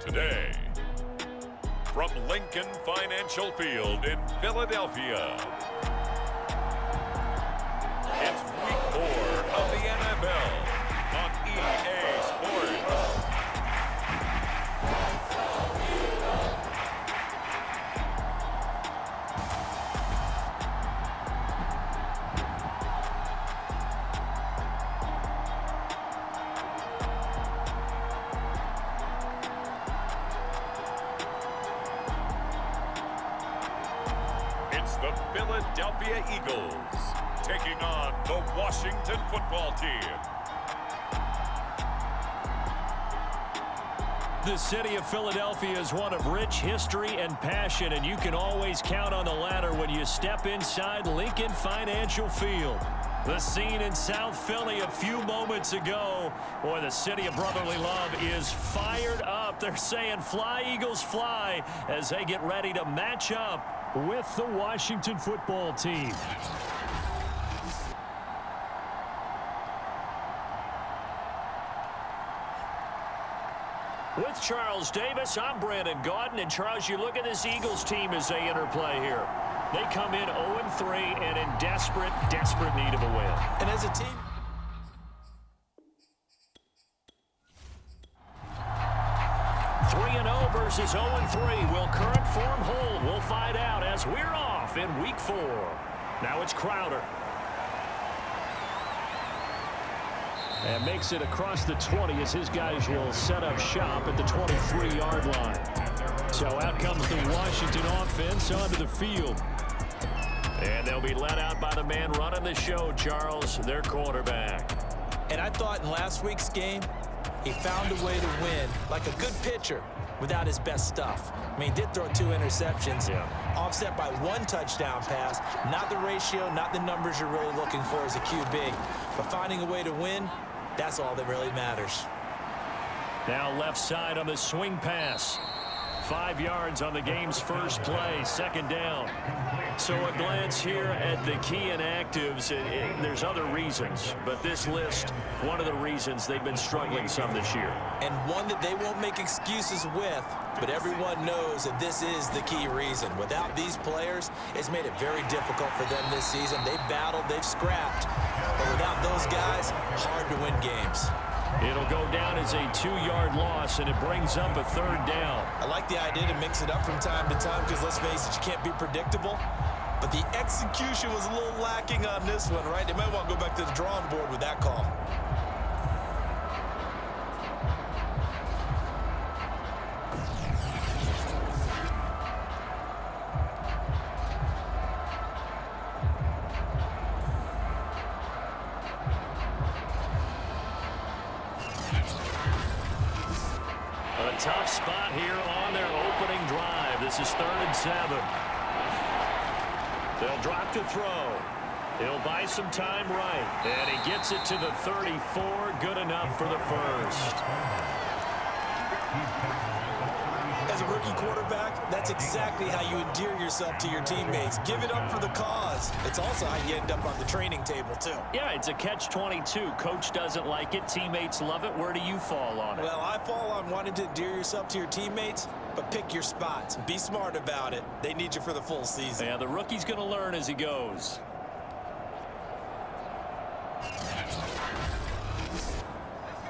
today. From Lincoln Financial Field in Philadelphia, it's Week 4 of the NFL on EA Sports. The Philadelphia Eagles taking on the Washington football team. The city of Philadelphia is one of rich history and passion, and you can always count on the latter when you step inside Lincoln Financial Field. The scene in South Philly a few moments ago. Boy, the city of brotherly love is fired up. They're saying, "Fly, Eagles, fly," as they get ready to match up with the Washington football team. With Charles Davis, I'm Brandon Gaudin. And Charles, you look at this Eagles team as they interplay here. They come in 0-3 and in desperate need of a win. And as a team, 3-0 versus 0-3. Will current form hold? We'll find out as we're off in Week 4. Now it's Crowder. And makes it across the 20 as his guys will set up shop at the 23-yard line. So out comes the Washington offense onto the field. And they'll be let out by the man running the show, Charles, their quarterback. And I thought in last week's game, he found a way to win like a good pitcher without his best stuff. I mean, he did throw 2 interceptions, offset by 1 touchdown pass. Not the ratio, not the numbers you're really looking for as a QB. But finding a way to win, that's all that really matters. Now left side on the swing pass. 5 yards on the game's first play, second down. So a glance here at the key inactives. There's other reasons, but this list, one of the reasons they've been struggling some this year. And one that they won't make excuses with, but everyone knows that this is the key reason. Without these players, it's made it very difficult for them this season. They've battled, they've scrapped, but without those guys, hard to win games. It'll go down as a 2-yard loss, and it brings up a third down. I like the idea to mix it up from time to time because, let's face it, you can't be predictable. But the execution was a little lacking on this one, right? They might want to go back to the drawing board with that call. A tough spot here on their opening drive. This is 3rd and 7. They'll drop to throw. He'll buy some time right. And he gets it to the 34. Good enough for the first. As a rookie quarterback, that's exactly how you endear yourself to your teammates. Give it up for the cause. It's also how you end up on the training table, too. Yeah, it's a catch-22. Coach doesn't like it. Teammates love it. Where do you fall on it? Well, I fall on wanting to endear yourself to your teammates, but pick your spots. Be smart about it. They need you for the full season. Yeah, the rookie's going to learn as he goes.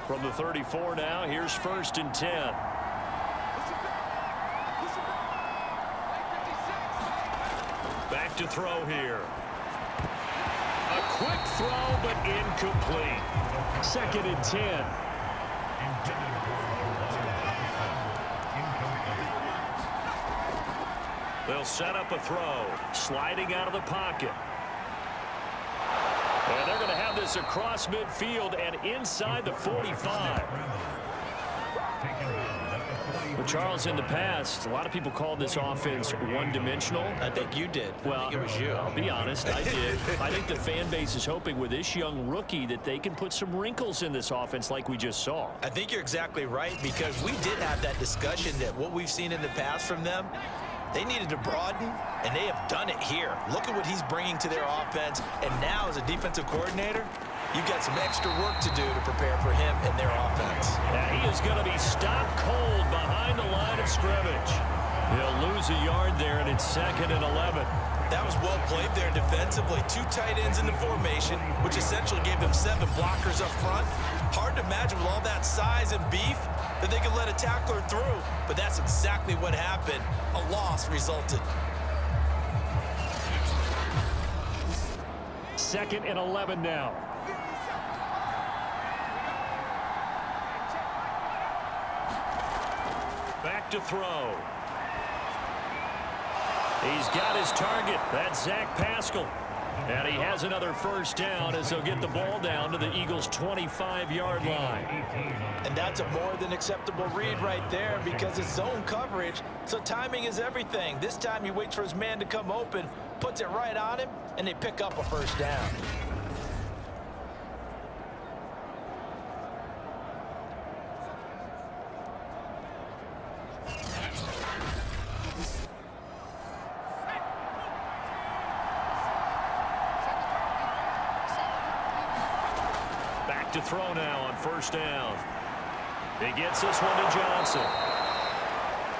From the 34 now, here's 1st and 10. Back to throw here. A quick throw, but incomplete. 2nd and 10. They'll set up a throw. Sliding out of the pocket. And they're going to have this across midfield and inside the 45. Well, Charles, in the past, a lot of people called this offense one-dimensional. I think you did. Well, I think it was you. I'll be honest, I did. I think the fan base is hoping with this young rookie that they can put some wrinkles in this offense like we just saw. I think you're exactly right, because we did have that discussion that what we've seen in the past from them, they needed to broaden, and they have done it here. Look at what he's bringing to their offense, and now as a defensive coordinator, you've got some extra work to do to prepare for him and their offense. Yeah, he is is going to be stopped cold behind the line of scrimmage. He'll lose a yard there, and it's 2nd and 11. That was well played there defensively. 2 tight ends in the formation, which essentially gave them 7 blockers up front. Hard to imagine with all that size and beef that they could let a tackler through, but that's exactly what happened. A loss resulted. 2nd and 11 now. Back to throw. He's got his target. That's Zach Pascal. And he has another first down as they'll get the ball down to the Eagles' 25-yard line. And that's a more than acceptable read right there because it's zone coverage, so timing is everything. This time he waits for his man to come open, puts it right on him, and they pick up a first down. To throw now on first down. He gets this one to Johnson.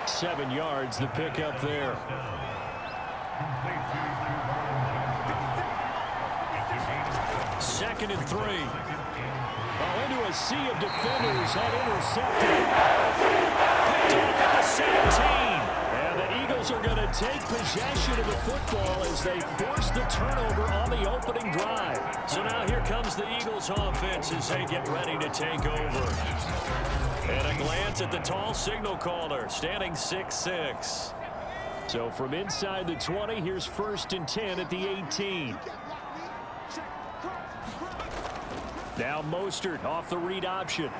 7 yards, the pickup there. Second and 3. Oh, into a sea of defenders, that intercepted. Picked off at the 17. And the Eagles are going to take possession of the football as they force the turnover on the opening drive. So now here comes the Eagles offense as they get ready to take over. And a glance at the tall signal caller, standing 6'6". So from inside the 20, here's 1st and 10 at the 18. Now Mostert off the read option.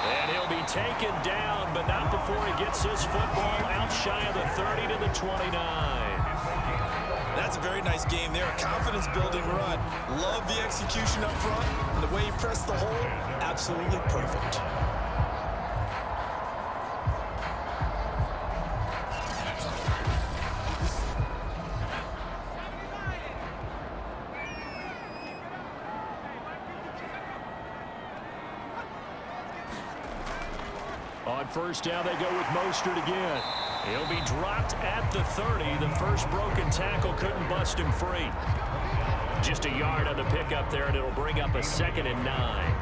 And he'll be taken down, but not before he gets his football out shy of the 30 to the 29. That's a very nice game there. A confidence-building run. Love the execution up front. And the way he pressed the hole, absolutely perfect. On first down, they go with Mostert again. He'll be dropped at the 30. The first broken tackle couldn't bust him free. Just a yard on the pickup there, and it'll bring up a 2nd and 9.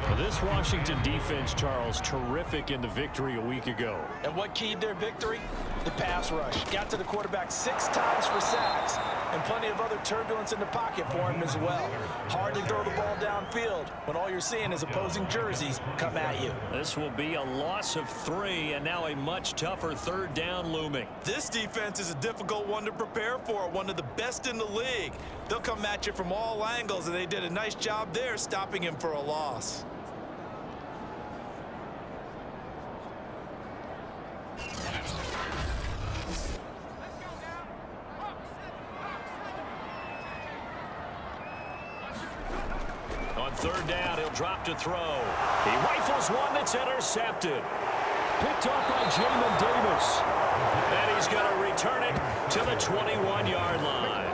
Well, this Washington defense, Charles, terrific in the victory a week ago. And what keyed their victory? The pass rush. Got to the quarterback 6 times for sacks, and plenty of other turbulence in the pocket for him as well. Hard to throw the ball downfield when all you're seeing is opposing jerseys come at you. This will be a loss of 3, and now a much tougher 3rd down looming. This defense is a difficult one to prepare for, one of the best in the league. They'll come at you from all angles, and they did a nice job there stopping him for a loss. On 3rd down, he'll drop to throw. He rifles one that's intercepted. Picked off by Jamin Davis. And he's going to return it to the 21-yard line.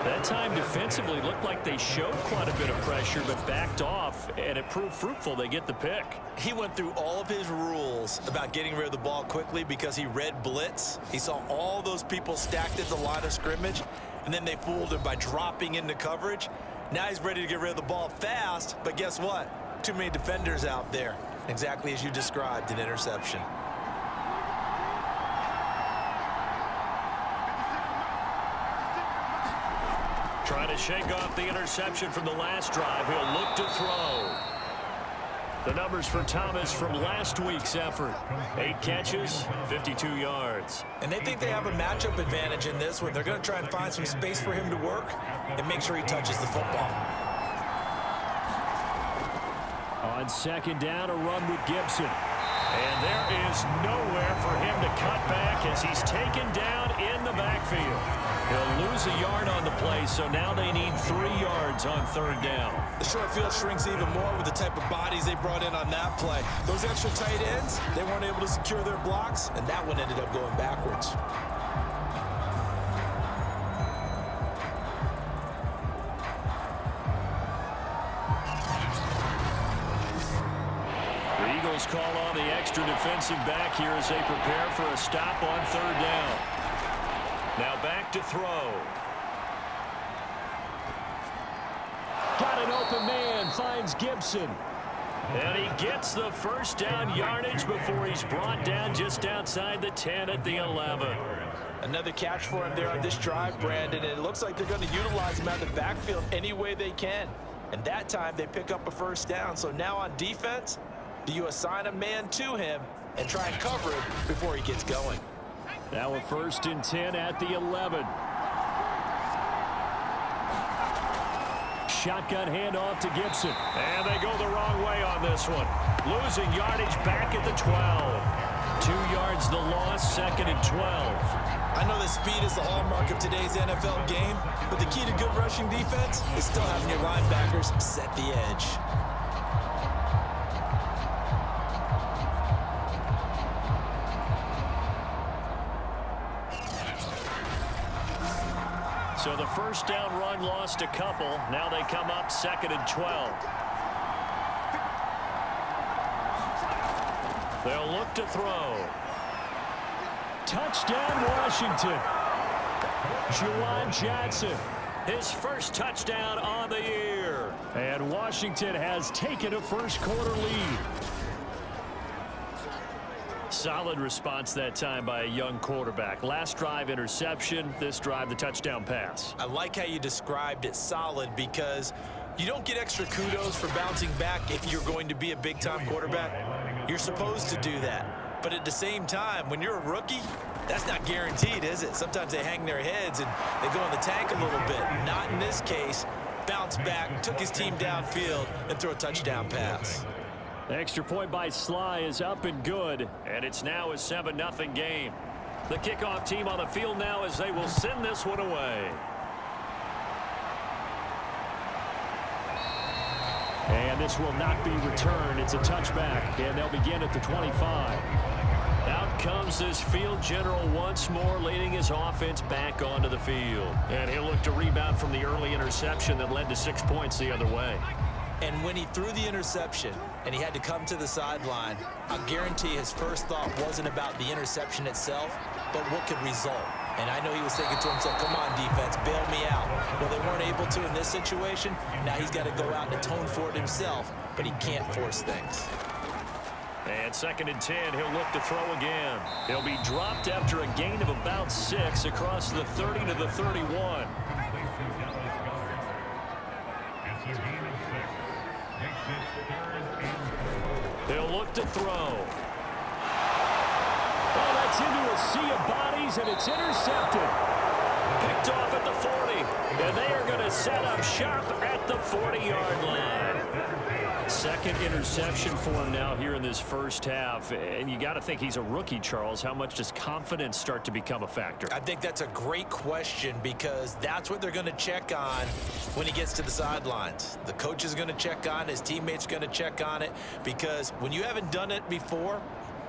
That time defensively looked like they showed quite a bit of pressure but backed off, and it proved fruitful. They get the pick. He went through all of his rules about getting rid of the ball quickly because he read blitz. He saw all those people stacked at the line of scrimmage, and then they fooled him by dropping into coverage. Now he's ready to get rid of the ball fast, but guess what? Too many defenders out there. Exactly as you described, an interception. Trying to shake off the interception from the last drive. He'll look to throw. The numbers for Thomas from last week's effort. 8 catches, 52 yards. And they think they have a matchup advantage in this one. They're going to try and find some space for him to work and make sure he touches the football. On 2nd down, a run with Gibson. And there is nowhere for him to cut back as he's taken down in the backfield. He'll lose a yard on the play, so now they need 3 yards on 3rd down. The short field shrinks even more with the type of bodies they brought in on that play. Those extra tight ends, they weren't able to secure their blocks, and that one ended up going backwards. Cardinals call on the extra defensive back here as they prepare for a stop on third down. Now back to throw. Got an open man, finds Gibson. And he gets the first down yardage before he's brought down just outside the 10 at the 11. Another catch for him there on this drive, Brandon, and it looks like they're going to utilize him out of the backfield any way they can. And that time they pick up a first down. So now on defense, do you assign a man to him and try and cover him before he gets going? Now a 1st and 10 at the 11. Shotgun handoff to Gibson. And they go the wrong way on this one. Losing yardage back at the 12. 2 yards the loss, 2nd and 12. I know that speed is the hallmark of today's NFL game, but the key to good rushing defense is still having your linebackers set the edge. So the first down run lost a couple. Now they come up 2nd and 12. They'll look to throw. Touchdown, Washington. Juwan Johnson, his first touchdown on the year. And Washington has taken a first-quarter lead. Solid response that time by a young quarterback. Last drive, interception. This drive, the touchdown pass. I like how you described it solid because you don't get extra kudos for bouncing back if you're going to be a big-time quarterback. You're supposed to do that. But at the same time, when you're a rookie, that's not guaranteed, is it? Sometimes they hang their heads and they go in the tank a little bit. Not in this case. Bounce back, took his team downfield, and threw a touchdown pass. The extra point by Sly is up and good, and it's now a 7-0 game. The kickoff team on the field now as they will send this one away. And this will not be returned. It's a touchback, and they'll begin at the 25. Out comes this field general once more, leading his offense back onto the field. And he'll look to rebound from the early interception that led to 6 points the other way. And when he threw the interception and he had to come to the sideline, I guarantee his first thought wasn't about the interception itself, but what could result. And I know he was thinking to himself, come on, defense, bail me out. Well, they weren't able to in this situation. Now he's got to go out and atone for it himself, but he can't force things. And 2nd and 10, he'll look to throw again. He'll be dropped after a gain of about 6 across the 30 to the 31. They'll look to throw. Oh, that's into a sea of bodies, and it's intercepted. Picked off at the 40, and they are going to set up shop at the 40-yard line. 2nd interception for him now here in this first half. And you got to think he's a rookie, Charles. How much does confidence start to become a factor? I think that's a great question because that's what they're going to check on when he gets to the sidelines. The coach is going to check on it. His teammates are going to check on it because when you haven't done it before,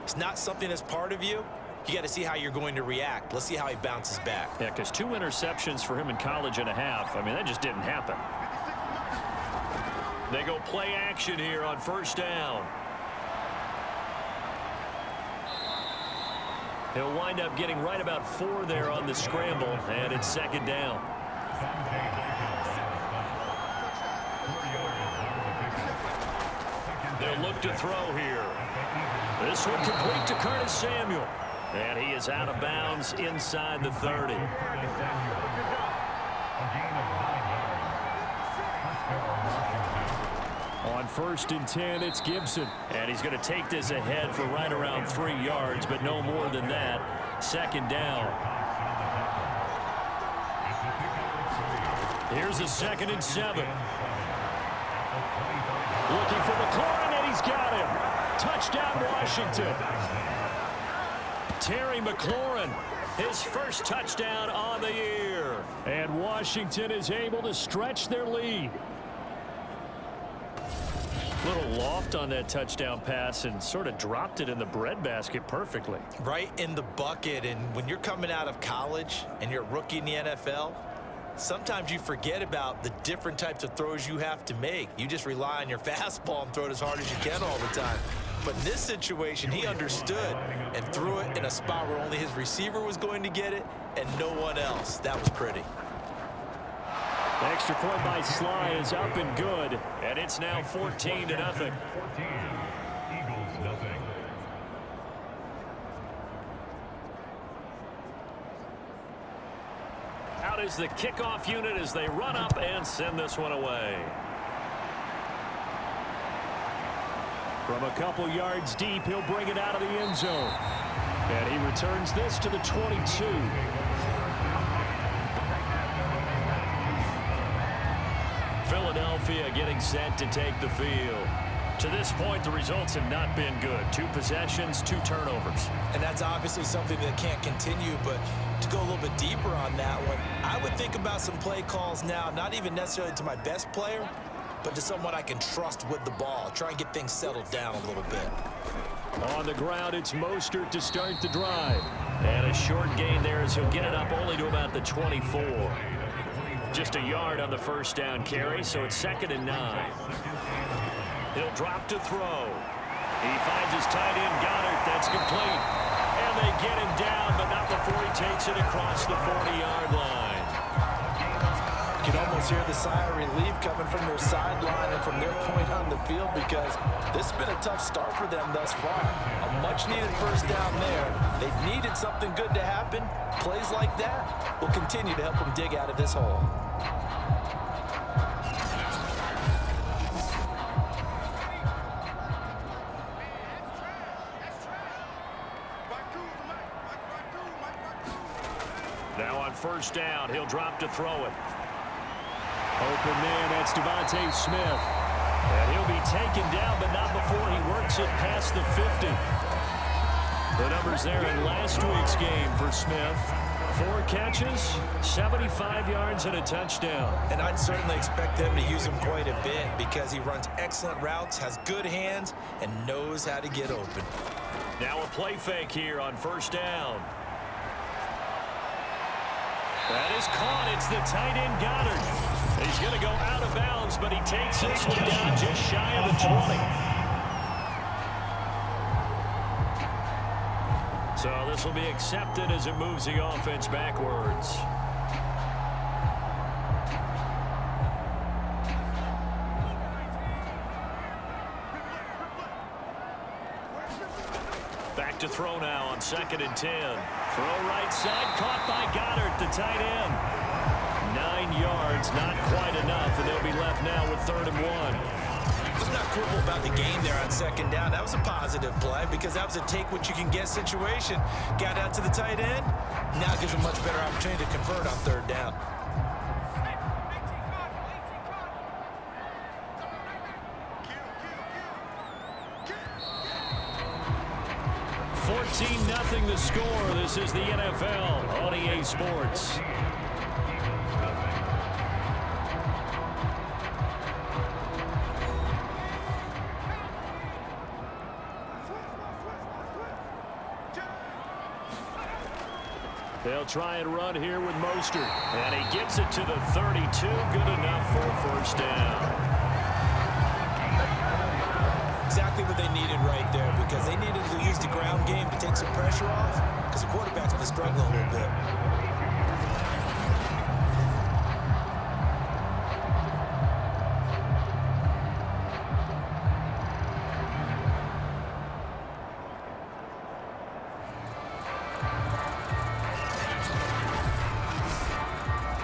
it's not something that's part of you. You got to see how you're going to react. Let's see how he bounces back. Yeah, because 2 interceptions for him in college and a half. I mean, that just didn't happen. They go play action here on first down. He'll wind up getting right about 4 there on the scramble, and it's 2nd down. They'll look to throw here. This one complete to Curtis Samuel. And he is out of bounds inside the 30. On 1st and 10, it's Gibson. And he's going to take this ahead for right around 3 yards, but no more than that. 2nd down. Here's a 2nd and 7. Looking for McLaurin, and he's got him. Touchdown, Washington. Terry McLaurin, his first touchdown on the year. And Washington is able to stretch their lead. Little loft on that touchdown pass and sort of dropped it in the breadbasket perfectly. Right in the bucket. And when you're coming out of college and you're a rookie in the NFL, sometimes you forget about the different types of throws you have to make. You just rely on your fastball and throw it as hard as you can all the time. But in this situation, he understood and threw it in a spot where only his receiver was going to get it and no one else. That was pretty. The extra point by Sly is up and good, and it's now 14-0. 14, Eagles nothing. Out is the kickoff unit as they run up and send this one away. From a couple yards deep, he'll bring it out of the end zone. And he returns this to the 22. Philadelphia getting set to take the field. To this point, the results have not been good. 2 possessions, 2 turnovers. And that's obviously something that can't continue, but to go a little bit deeper on that one, I would think about some play calls now, not even necessarily to my best player, but to someone I can trust with the ball. Try and get things settled down a little bit. On the ground, it's Mostert to start the drive. And a short gain there as he'll get it up only to about the 24. Just a yard on the first down carry, so it's 2nd and 9. He'll drop to throw. He finds his tight end, Goddard. That's complete. And they get him down, but not before he takes it across the 40-yard line. You can almost hear the sigh of relief coming from their sideline and from their point on the field, because this has been a tough start for them thus far. A much-needed first down there. They've needed something good to happen. Plays like that will continue to help them dig out of this hole. Now on first down, he'll drop to throw it. Open man, that's Devontae Smith. And he'll be taken down, but not before he works it past the 50. The numbers there in last week's game for Smith. 4 catches, 75 yards, and a touchdown. And I'd certainly expect them to use him quite a bit because he runs excellent routes, has good hands, and knows how to get open. Now a play fake here on first down. That is caught. It's the tight end, Goddard. He's going to go out of bounds, but he takes this one down just shy of the 20. So this will be accepted as it moves the offense backwards. Back to throw now on 2nd and 10. Throw right side, caught by Goddard, the tight end. 9 yards, not quite enough, and they'll be left now with 3rd and 1. Let's not quibble about the gain there on 2nd down. That was a positive play because that was a take-what-you-can-get situation. Got out to the tight end. Now gives a much better opportunity to convert on 3rd down. Nothing the score. This is the NFL on EA Sports. They'll try and run here with Mostert. And he gets it to the 32. Good enough for a first down. Exactly what they needed right there, because they needed to use the ground game to take some pressure off, because the quarterback's been struggling a little bit.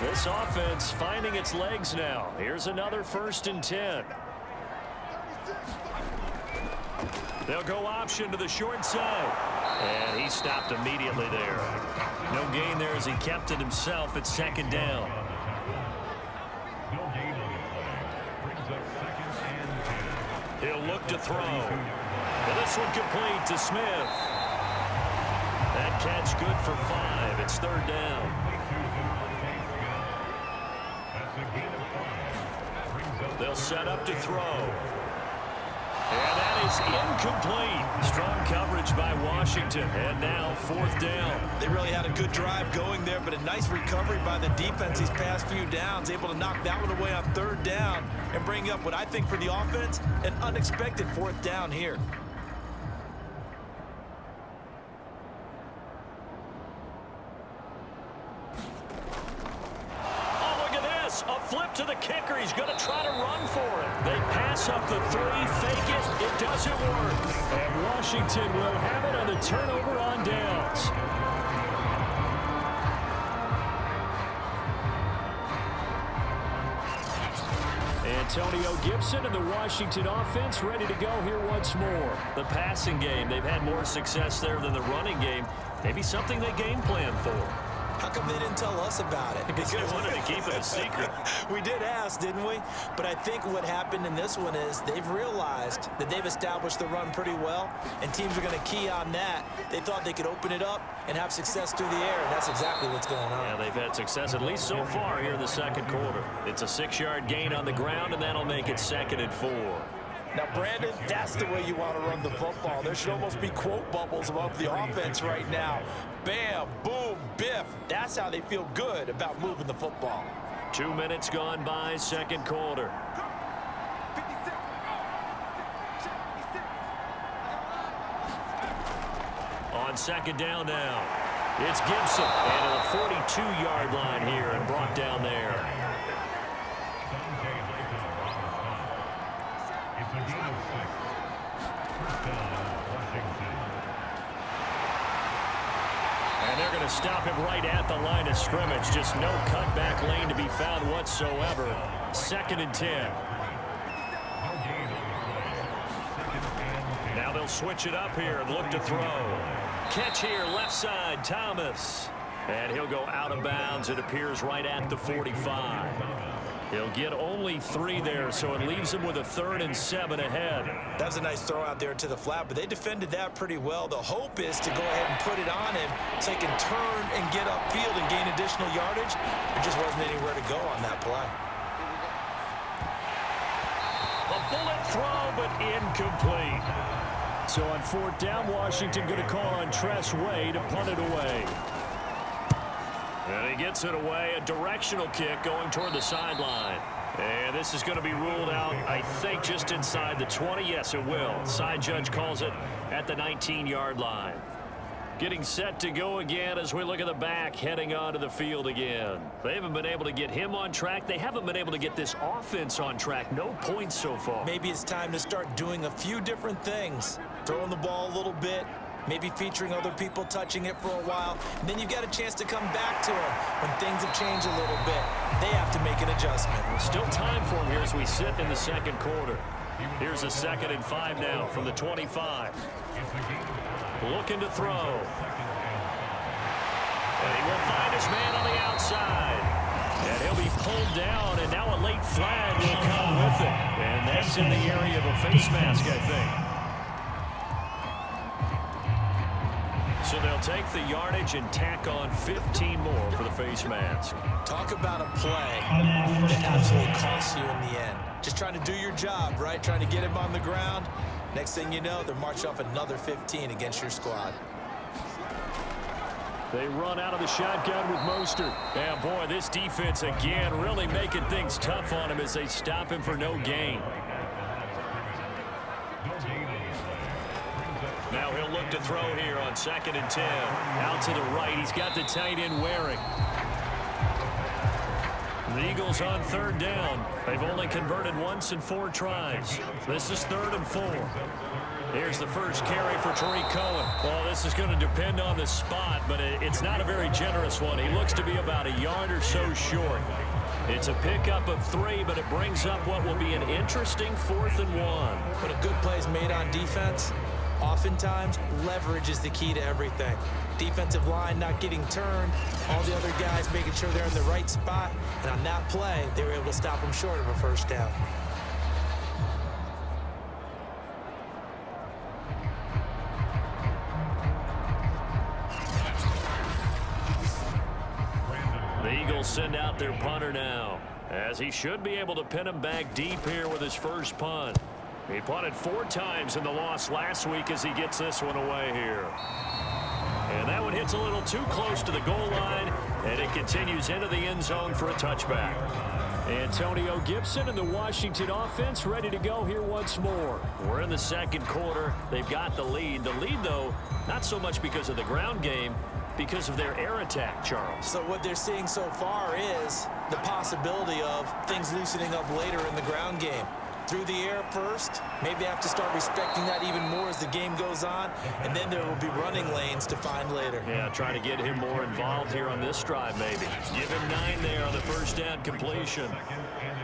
This offense finding its legs now. Here's another 1st and 10. They'll go option to the short side. And he stopped immediately there. No gain there as he kept it himself at 2nd down. No gain on the play. Brings up 2nd and 10. He'll look to throw. And this one complete to Smith. That catch good for 5. It's 3rd down. They'll set up to throw. And that is incomplete. Strong coverage by Washington. And now 4th down. They really had a good drive going there, but a nice recovery by the defense these past few downs. Able to knock that one away on 3rd down and bring up what I think for the offense, an unexpected 4th down here. flip to the kicker. He's going to try to run for it. They pass up the 3, fake it. It doesn't work. And Washington will have it on the turnover on downs. Antonio Gibson and the Washington offense ready to go here once more. The passing game, they've had more success there than the running game. Maybe something they game plan for. How come they didn't tell us about it? Because they wanted to keep it a secret. We did ask, didn't we? But I think what happened in this one is they've realized that they've established the run pretty well, and teams are going to key on that. They thought they could open it up and have success through the air, and that's exactly what's going on. Yeah, they've had success at least so far here in the second quarter. It's a 6-yard gain on the ground, and that'll make it 2nd and 4. Now, Brandon, that's the way you want to run the football. There should almost be quote bubbles above the offense right now. Bam, boom, biff. That's how they feel good about moving the football. 2 minutes gone by, second quarter. On second down now, it's Gibson. And at the 42-yard line here and brought down there. It's a gain of 6. First down, Washington. And they're going to stop him right at the line of scrimmage. Just no cutback lane to be found whatsoever. 2nd and 10. Now they'll switch it up here and look to throw. Catch here, left side, Thomas. And he'll go out of bounds. It appears right at the 45. He'll get only 3 there, so it leaves him with a 3rd and 7 ahead. That was a nice throw out there to the flat, but they defended that pretty well. The hope is to go ahead and put it on him so he can turn and get upfield and gain additional yardage. There just wasn't anywhere to go on that play. A bullet throw, but incomplete. So on 4th down, Washington going to call on Tress Way to punt it away. And he gets it away, a directional kick going toward the sideline. And this is going to be ruled out, I think, just inside the 20. Yes, it will. Side judge calls it at the 19-yard line. Getting set to go again as we look at the back, heading onto the field again. They haven't been able to get him on track. They haven't been able to get this offense on track. No points so far. Maybe it's time to start doing a few different things. Throwing the ball a little bit, maybe featuring other people touching it for a while. And then you get a chance to come back to him when things have changed a little bit. They have to make an adjustment. Still time for him here as we sit in the second quarter. Here's a 2nd and 5 now from the 25. Looking to throw. And he will find his man on the outside. And he'll be pulled down, and now a late flag will come with it. And that's in the area of a face mask, I think. So they'll take the yardage and tack on 15 more for the face mask. Talk about a play that absolutely costs you in the end. Just trying to do your job, right? Trying to get him on the ground. Next thing you know, they're marching off another 15 against your squad. They run out of the shotgun with Mostert. And boy, this defense again really making things tough on him as they stop him for no gain. Now he'll look to throw here on 2nd and 10. Out to the right. He's got the tight end Waring. The Eagles on 3rd down. They've only converted once in 4 tries. This is 3rd and 4. Here's the first carry for Tariq Cohen. Well, this is going to depend on the spot, but it's not a very generous one. He looks to be about a yard or so short. It's a pickup of 3, but it brings up what will be an interesting 4th and 1. When a good play is made on defense, oftentimes leverage is the key to everything. Defensive line not getting turned, all the other guys making sure they're in the right spot, and on that play, they were able to stop them short of a first down. The Eagles send out their punter now, as he should be able to pin him back deep here with his first punt. He punted 4 times in the loss last week as he gets this one away here. And that one hits a little too close to the goal line, and it continues into the end zone for a touchback. Antonio Gibson and the Washington offense ready to go here once more. We're in the second quarter. They've got the lead. The lead, though, not so much because of the ground game, because of their air attack, Charles. So what they're seeing so far is the possibility of things loosening up later in the ground game. Through the air first, maybe have to start respecting that even more as the game goes on, and then there will be running lanes to find later. Yeah, trying to get him more involved here on this drive, maybe. Give him 9 there on the first down completion.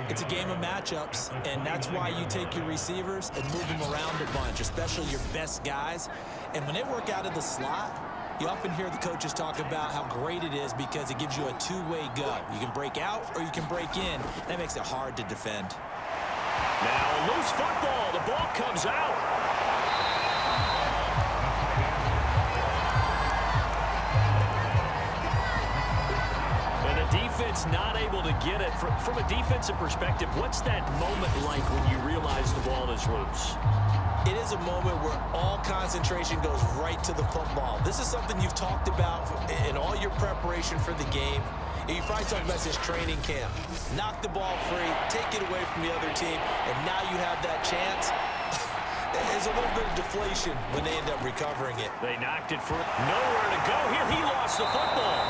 It's a game of matchups, and that's why you take your receivers and move them around a bunch, especially your best guys. And when they work out of the slot, you often hear the coaches talk about how great it is because it gives you a two-way go. You can break out or you can break in. That makes it hard to defend. Now, loose football. The ball comes out. And the defense not able to get it. From a defensive perspective, what's that moment like when you realize the ball is loose? It is a moment where all concentration goes right to the football. This is something you've talked about in all your preparation for the game. You probably talked about this training camp. Knock the ball free, take it away from the other team, and now you have that chance. There's a little bit of deflation when they end up recovering it. They knocked it for nowhere to go. Here, he lost the football.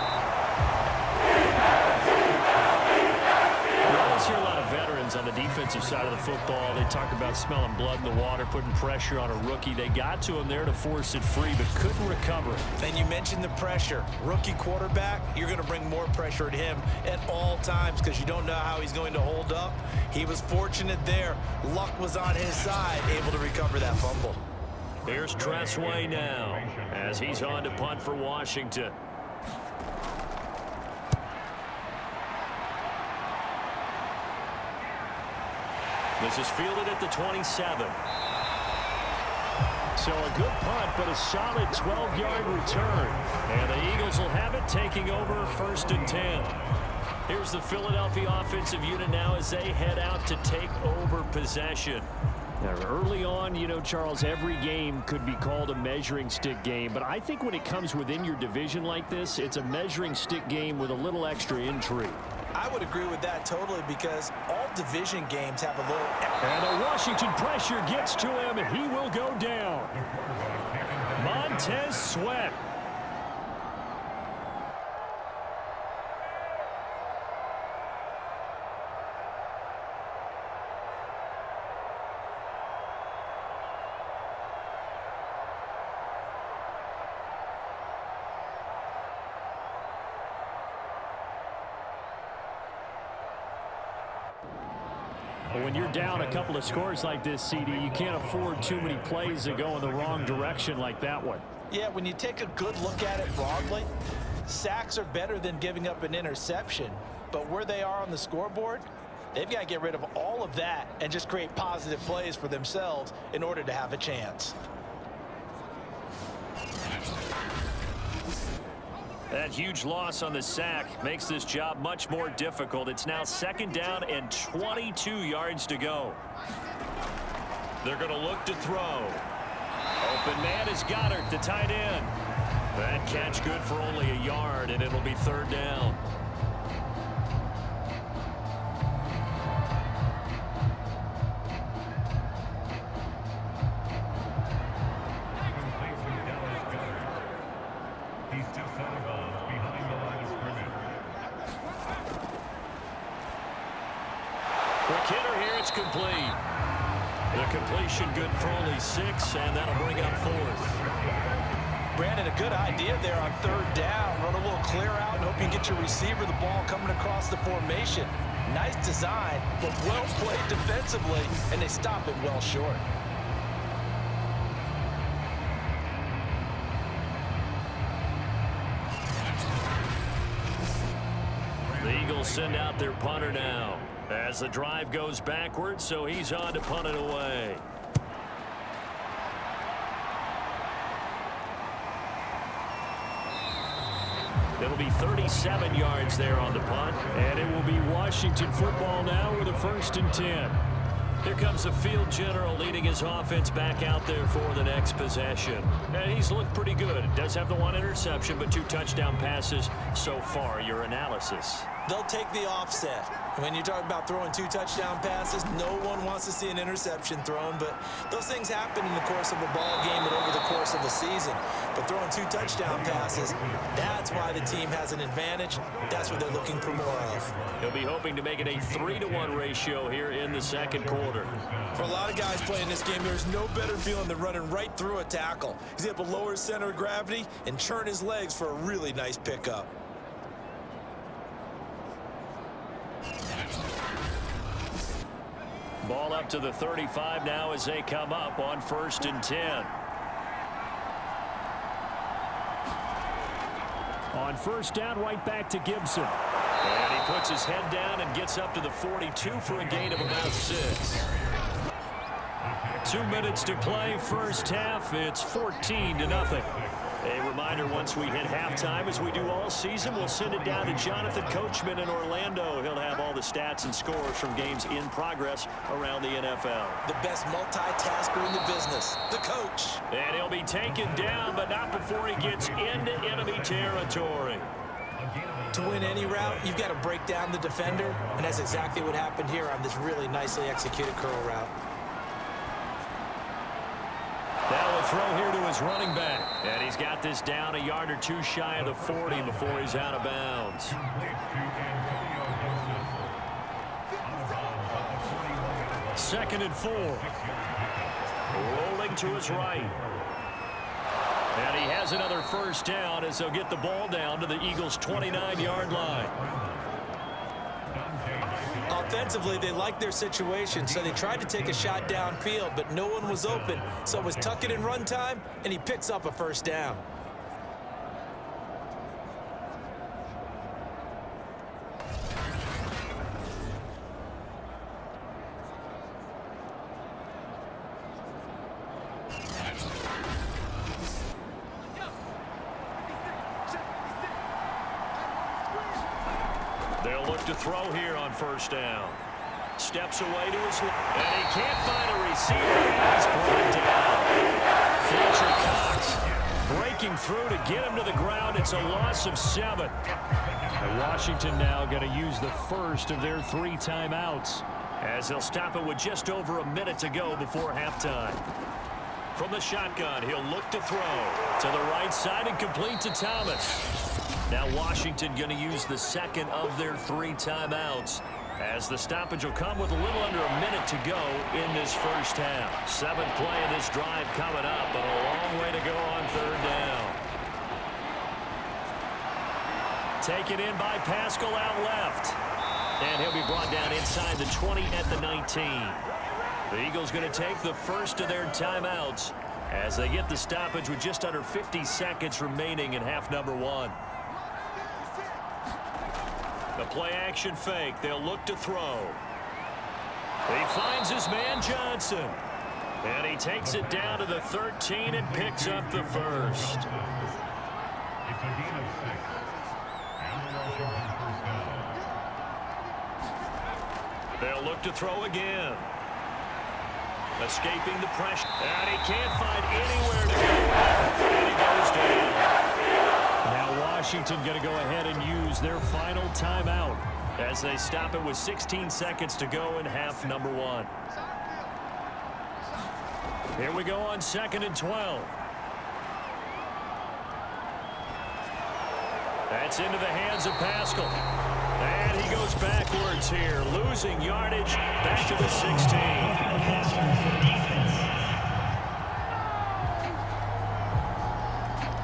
We always hear a lot of veterans on the defensive side of the football. They talk about smelling blood in the water, putting pressure on a rookie. They got to him there to force it free, but couldn't recover it. And you mentioned the pressure. Rookie quarterback, you're going to bring more pressure at him at all times because you don't know how he's going to hold up. He was fortunate there. Luck was on his side, able to recover that fumble. Here's Tressway now as he's on to punt for Washington. This is fielded at the 27. So a good punt, but a solid 12-yard return. And the Eagles will have it, taking over 1st and 10. Here's the Philadelphia offensive unit now as they head out to take over possession. Now, early on, you know, Charles, every game could be called a measuring stick game. But I think when it comes within your division like this, it's a measuring stick game with a little extra intrigue. I would agree with that totally because all division games have a little... And the Washington pressure gets to him, and he will go down. Montez Sweat. When you're down a couple of scores like this, CD, you can't afford too many plays that go in the wrong direction like that one. Yeah, when you take a good look at it broadly, sacks are better than giving up an interception. But where they are on the scoreboard, they've got to get rid of all of that and just create positive plays for themselves in order to have a chance. That huge loss on the sack makes this job much more difficult. It's now 2nd down and 22 yards to go. They're going to look to throw. Open man is Goddard, the tight end. That catch good for only a yard, and it'll be 3rd down. Quick hitter here, it's complete. The completion good for only 6, and that'll bring up 4th. Brandon, a good idea there on 3rd down. Run a little clear out and hope you can get your receiver the ball coming across the formation. Nice design, but well played defensively, and they stop it well short. The Eagles send out their punter now as the drive goes backwards, so he's on to punt it away. It'll be 37 yards there on the punt, and it will be Washington football now with a 1st and 10. Here comes the field general leading his offense back out there for the next possession. And he's looked pretty good. Does have the 1 interception, but 2 touchdown passes so far. Your analysis? They'll take the offset. When you talk about throwing 2 touchdown passes, no one wants to see an interception thrown, but those things happen in the course of a ball game and over the course of the season. But throwing 2 touchdown passes, that's why the team has an advantage. That's what they're looking for more of. He'll be hoping to make it a 3-to-1 ratio here in the second quarter. For a lot of guys playing this game, there's no better feeling than running right through a tackle. He's able to lower his center of gravity and churn his legs for a really nice pickup. Ball up to the 35 now as they come up on 1st and 10. On 1st down, right back to Gibson. And he puts his head down and gets up to the 42 for a gain of about 6. 2 minutes to play, first half. It's 14-0. A reminder, once we hit halftime, as we do all season, we'll send it down to Jonathan Coachman in Orlando. He'll have all the stats and scores from games in progress around the NFL. The best multitasker in the business, the coach. And he'll be taken down, but not before he gets into enemy territory. To win any route, you've got to break down the defender, and that's exactly what happened here on this really nicely executed curl route. Now a throw here to his running back. And he's got this down a yard or 2 shy of the 40 before he's out of bounds. 2nd and 4. Rolling to his right. And he has another first down as they'll get the ball down to the Eagles' 29-yard line. Offensively, they liked their situation, so they tried to take a shot downfield, but no one was open. So it was tuck it in run time, and he picks up a first down. They'll look to throw here on 1st down. Steps away to his left, and he can't find a receiver. He's brought down. Fletcher Cox breaking through to get him to the ground. It's a loss of 7. And Washington now going to use the first of their 3 timeouts, as they'll stop it with just over a minute to go before halftime. From the shotgun, he'll look to throw to the right side and complete to Thomas. Now Washington going to use the second of their 3 timeouts, as the stoppage will come with a little under a minute to go in this first half. 7th play of this drive coming up, but a long way to go on 3rd down. Taken in by Pascal out left. And he'll be brought down inside the 20 at the 19. The Eagles going to take the first of their timeouts as they get the stoppage with just under 50 seconds remaining in half number 1. The play action fake. They'll look to throw. He finds his man Johnson. And he takes it down to the 13 and picks up the first. It's a gain of 6. And the Washington first down. They'll look to throw again. Escaping the pressure. And he can't find anywhere to go. And he goes down. Now Washington going to go ahead and use their final timeout as they stop it with 16 seconds to go in half number 1. Here we go on 2nd and 12. That's into the hands of Pascal. And he goes backwards here, losing yardage back to the 16.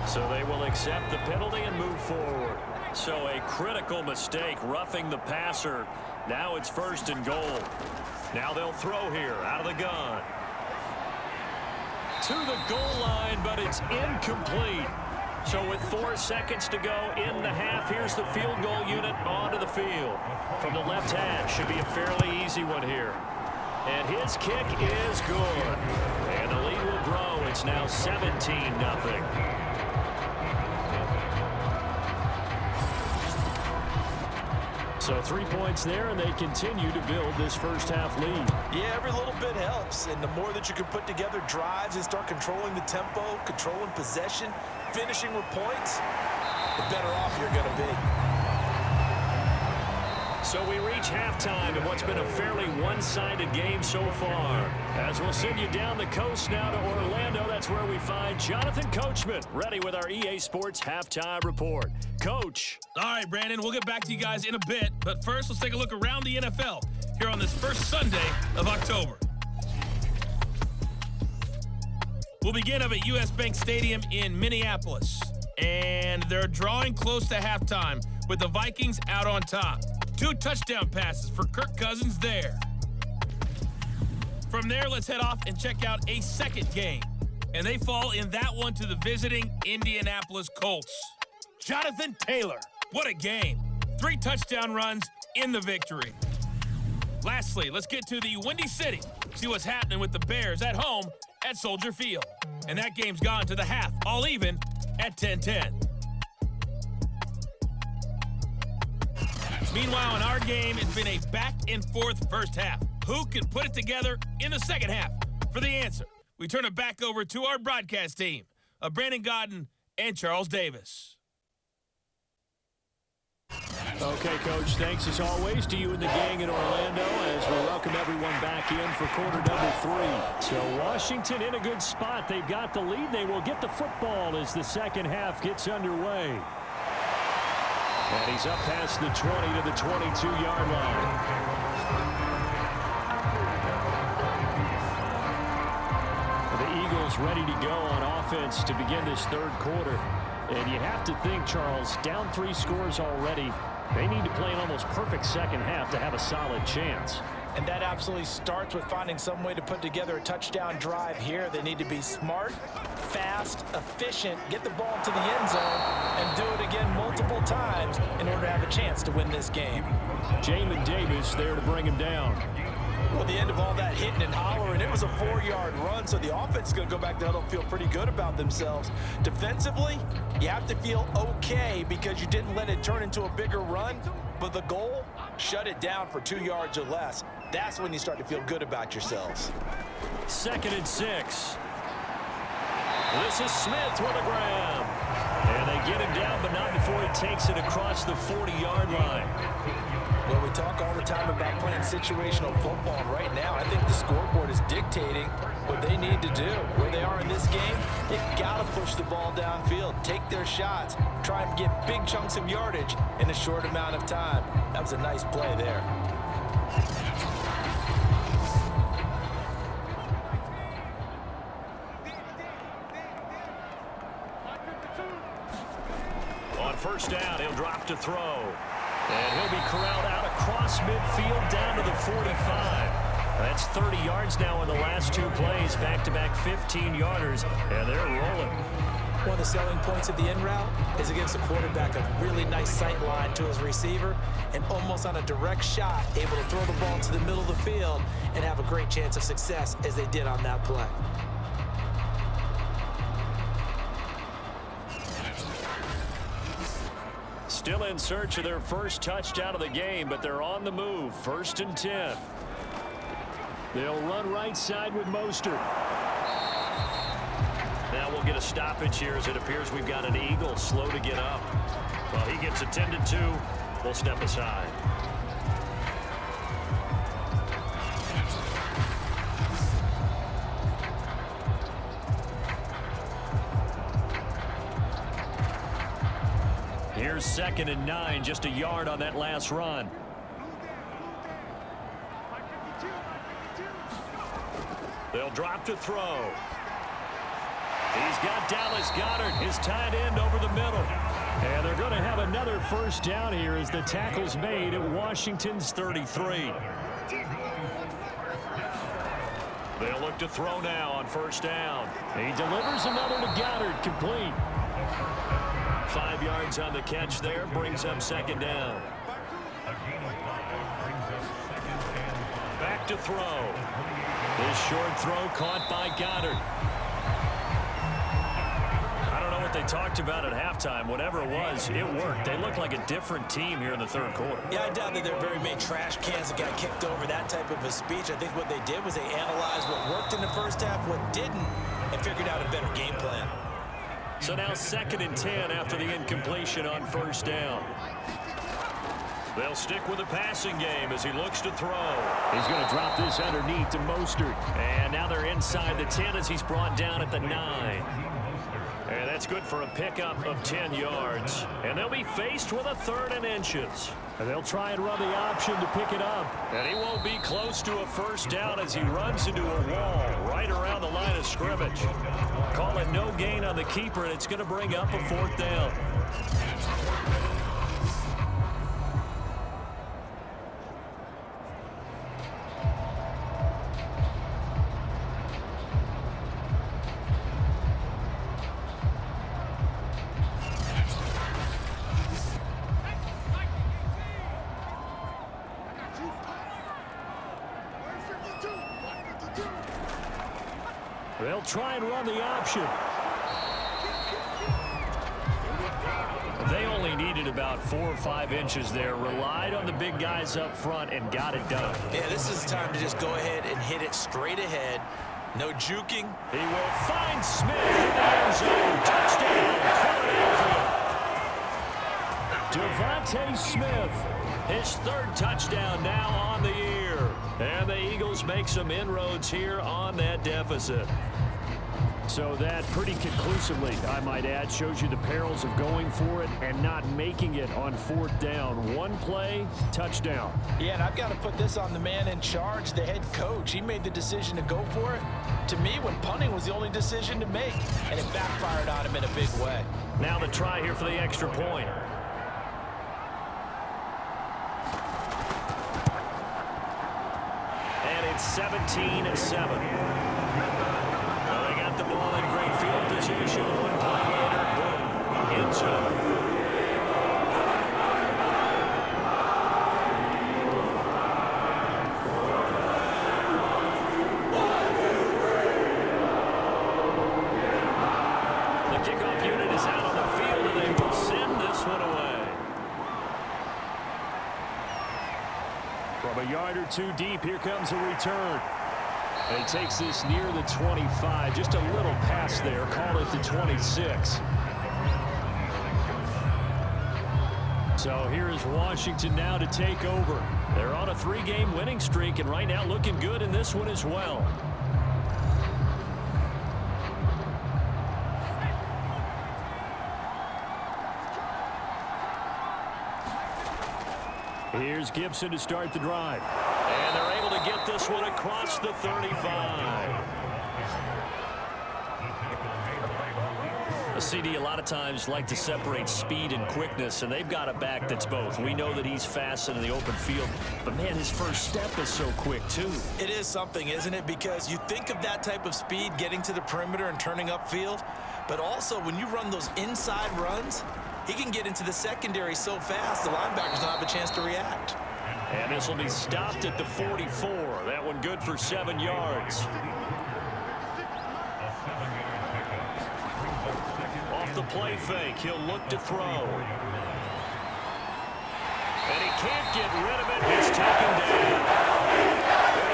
So they will accept the penalty and move forward. So a critical mistake, roughing the passer. Now it's 1st and goal. Now they'll throw here out of the gun. To the goal line, but it's incomplete. So with 4 seconds to go in the half, here's the field goal unit onto the field. From the left hash, should be a fairly easy one here. And his kick is good. And the lead will grow. It's now 17-0. So 3 points there, and they continue to build this first half lead. Yeah, every little bit helps, and the more that you can put together drives and start controlling the tempo, controlling possession, finishing with points, the better off you're going to be. So we reach halftime in what's been a fairly one-sided game so far. As we'll send you down the coast now to Orlando, that's where we find Jonathan Coachman, ready with our EA Sports Halftime Report. Coach. All right, Brandon, we'll get back to you guys in a bit. But first, let's take a look around the NFL here on this first Sunday of October. We'll begin up at US Bank Stadium in Minneapolis. And they're drawing close to halftime with the Vikings out on top. 2 touchdown passes for Kirk Cousins there. From there, let's head off and check out a second game. And they fall in that one to the visiting Indianapolis Colts. Jonathan Taylor, what a game. 3 touchdown runs in the victory. Lastly, let's get to the Windy City. See what's happening with the Bears at home at Soldier Field. And that game's gone to the half, all even at 10-10. Meanwhile, in our game, it's been a back-and-forth first half. Who can put it together in the second half? For the answer, we turn it back over to our broadcast team of Brandon Gaudin and Charles Davis. Okay, Coach, thanks as always to you and the gang in Orlando as we welcome everyone back in for quarter number 3. So Washington in a good spot. They've got the lead. They will get the football as the second half gets underway. And he's up past the 20 to the 22-yard line. The Eagles ready to go on offense to begin this third quarter. And you have to think, Charles, down 3 scores already. They need to play an almost perfect second half to have a solid chance. And that absolutely starts with finding some way to put together a touchdown drive here. They need to be smart, fast, efficient, get the ball to the end zone, and do it again multiple times in order to have a chance to win this game. Jamin Davis there to bring him down. Well, the end of all that hitting and hollering, it was a 4-yard run, so the offense is going to go back to huddle and feel pretty good about themselves. Defensively, you have to feel okay because you didn't let it turn into a bigger run, but the goal, shut it down for 2 yards or less. That's when you start to feel good about yourselves. 2nd and 6. This is Smith with a grab. And they get him down, but not before he takes it across the 40-yard line. Well, we talk all the time about playing situational football, and right now I think the scoreboard is dictating what they need to do. Where they are in this game, they've got to push the ball downfield, take their shots, try and get big chunks of yardage in a short amount of time. That was a nice play there. On first down, he'll drop to throw. And he'll be corralled out across midfield down to the 45. That's 30 yards now in the last 2 plays, back-to-back 15-yarders, and they're rolling. One of the selling points of the in route is against the quarterback, a really nice sight line to his receiver, and almost on a direct shot, able to throw the ball into the middle of the field and have a great chance of success as they did on that play. Still in search of their first touchdown of the game, but they're on the move. 1st and 10. They'll run right side with Mostert. Now we'll get a stoppage here as it appears we've got an Eagle slow to get up. Well, he gets attended to. We'll step aside. Here's 2nd and 9, just a yard on that last run. They'll drop to throw. He's got Dallas Goedert, his tight end, over the middle. And they're going to have another first down here as the tackle's made at Washington's 33. They'll look to throw now on first down. He delivers another to Goedert, complete. 5 yards on the catch there, brings up 2nd down. Back to throw. This short throw caught by Goedert. I don't know what they talked about at halftime. Whatever it was, it worked. They look like a different team here in the third quarter. Yeah, I doubt that there are very many trash cans that got kicked over, that type of a speech. I think what they did was they analyzed what worked in the first half, what didn't, and figured out a better game plan. So now 2nd and 10 after the incompletion on first down. They'll stick with the passing game as he looks to throw. He's going to drop this underneath to Mostert. And now they're inside the 10 as he's brought down at the 9. And that's good for a pickup of 10 yards. And they'll be faced with a 3rd and inches. And they'll try and run the option to pick it up. And he won't be close to a first down as he runs into a wall right around the line of scrimmage. Call it no gain on the keeper, and it's going to bring up a 4th down. They'll try and run the option. They only needed about 4 or 5 inches there. Relied on the big guys up front and got it done. Yeah, this is the time to just go ahead and hit it straight ahead. No juking. He will find Smith in the end zone. Touchdown, Philadelphia. Devontae Smith, his 3rd touchdown now on the year. And the Eagles make some inroads here on that deficit. So that pretty conclusively, I might add, shows you the perils of going for it and not making it on 4th down. 1 play, touchdown. Yeah, and I've got to put this on the man in charge, the head coach. He made the decision to go for it. To me, when punting was the only decision to make, and it backfired on him in a big way. Now the try here for the extra point. And it's 17-7. Well, they got the ball in great field position. 1 play later, boom, end zone. The kickoff unit is out on the field, and they will send this one away. From a yard or 2 deep, here comes a return. And he takes this near the 25, just a little past there, call it the 26. So here is Washington now to take over. They're on a 3-game winning streak, and right now looking good in this one as well. Here's Gibson to start the drive. And they're able to get this one across the 35. A CD a lot of times like to separate speed and quickness, and they've got a back that's both. We know that he's fast in the open field, but man, his first step is so quick too. It is something, isn't it? Because you think of that type of speed getting to the perimeter and turning upfield, but also when you run those inside runs, he can get into the secondary so fast the linebackers don't have a chance to react. And this will be stopped at the 44. That one good for 7 yards. Off the play fake, he'll look to throw. And he can't get rid of it. He's taken down.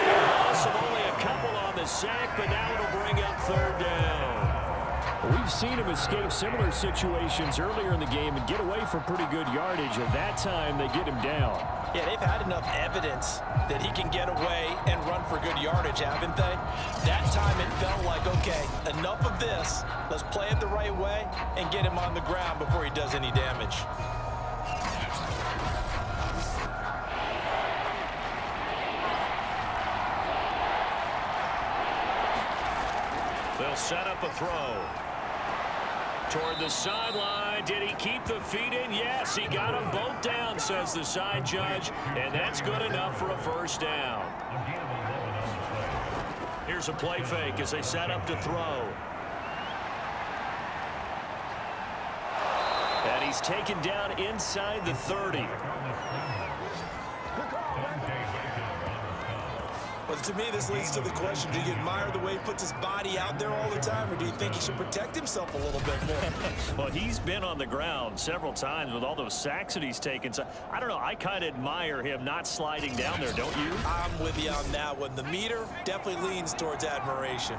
A loss of only a couple on the sack, but now it'll bring up 3rd down. We've seen him escape similar situations earlier in the game and get away for pretty good yardage. At that time, they get him down. Yeah, they've had enough evidence that he can get away and run for good yardage, haven't they? That time it felt like, okay, enough of this. Let's play it the right way and get him on the ground before he does any damage. They'll set up a throw. Toward the sideline. Did he keep the feet in? Yes, he got them both down, says the side judge, and that's good enough for a first down. Here's a play fake as they set up to throw. And he's taken down inside the 30. Well, to me, this leads to the question, do you admire the way he puts his body out there all the time, or do you think he should protect himself a little bit more? Well, he's been on the ground several times with all those sacks that he's taken. So, I don't know, I kind of admire him not sliding down there, don't you? I'm with you on that one. The meter definitely leans towards admiration.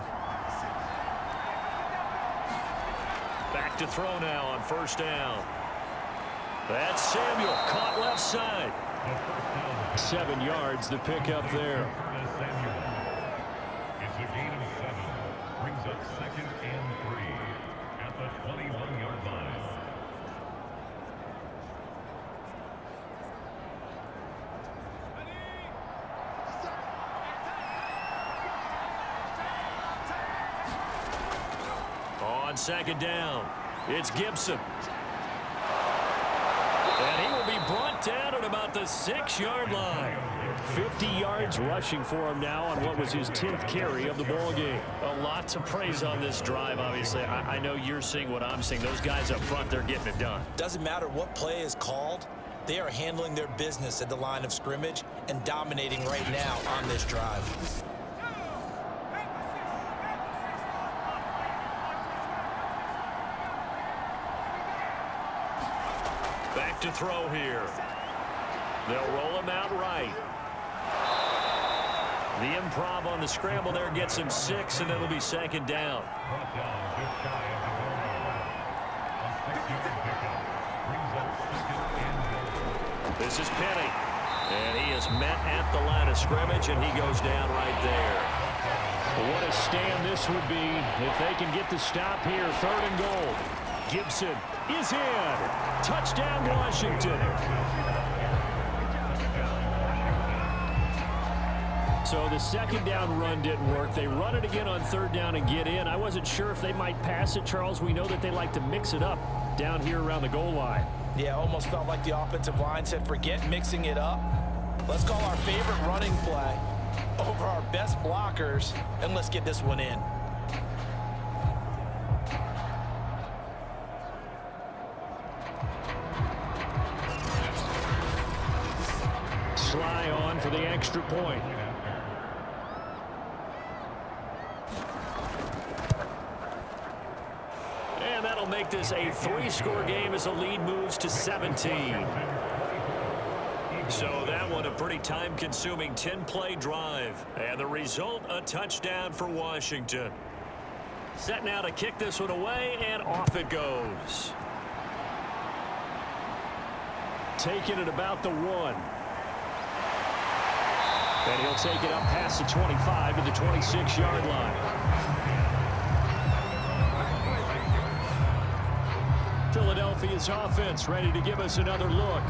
Back to throw now on first down. That's Samuel, caught left side. 7 yards the pickup there. It's a gain of 7. Brings up 2nd and 3 at the 21-yard line. On 2nd down, it's Gibson. And he will be brought down at about the 6-yard line. 50 yards rushing for him now on what was his 10th carry of the ball game. A lot to praise on this drive, obviously. I know you're seeing what I'm seeing. Those guys up front, they're getting it done. Doesn't matter what play is called. They are handling their business at the line of scrimmage and dominating right now on this drive. Back to throw here. They'll roll him out right. The improv on the scramble there gets him 6, and it'll be 2nd down. Brought down just shy of the goal line. A 6-yard pickup. Brings up 2nd and goal. This is Penny. And he is met at the line of scrimmage, and he goes down right there. What a stand this would be if they can get the stop here. 3rd and goal. Gibson is in. Touchdown, Washington. So the 2nd down run didn't work. They run it again on 3rd down and get in. I wasn't sure if they might pass it, Charles. We know that they like to mix it up down here around the goal line. Yeah, almost felt like the offensive line said, forget mixing it up. Let's call our favorite running play over our best blockers, and let's get this one in. Sly on for the extra point. And that'll make this a 3-score game as the lead moves to 17. So that one a pretty time-consuming 10-play drive. And the result, a touchdown for Washington. Set now to kick this one away, and off it goes. Taking it about the 1. And he'll take it up past the 25 to the 26-yard line. Philadelphia's offense ready to give us another look.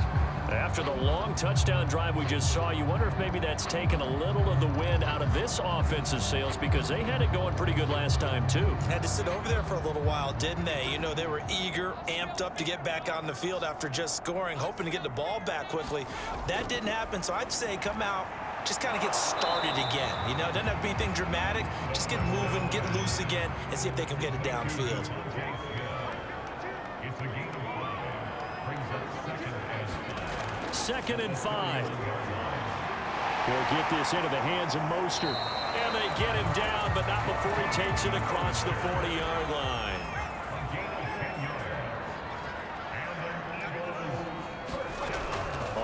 After the long touchdown drive we just saw, you wonder if maybe that's taken a little of the wind out of this offensive sails, because they had it going pretty good last time, too. Had to sit over there for a little while, didn't they? You know, they were eager, amped up to get back on the field after just scoring, hoping to get the ball back quickly. That didn't happen, so I'd say come out, just kind of get started again. You know, doesn't have to be anything dramatic. Just get moving, get loose again, and see if they can get it downfield. It's a gain of 5. Brings up 2nd and 5. 2nd and 5. He'll get this into the hands of Mostert. And they get him down, but not before he takes it across the 40-yard line. A gain of 10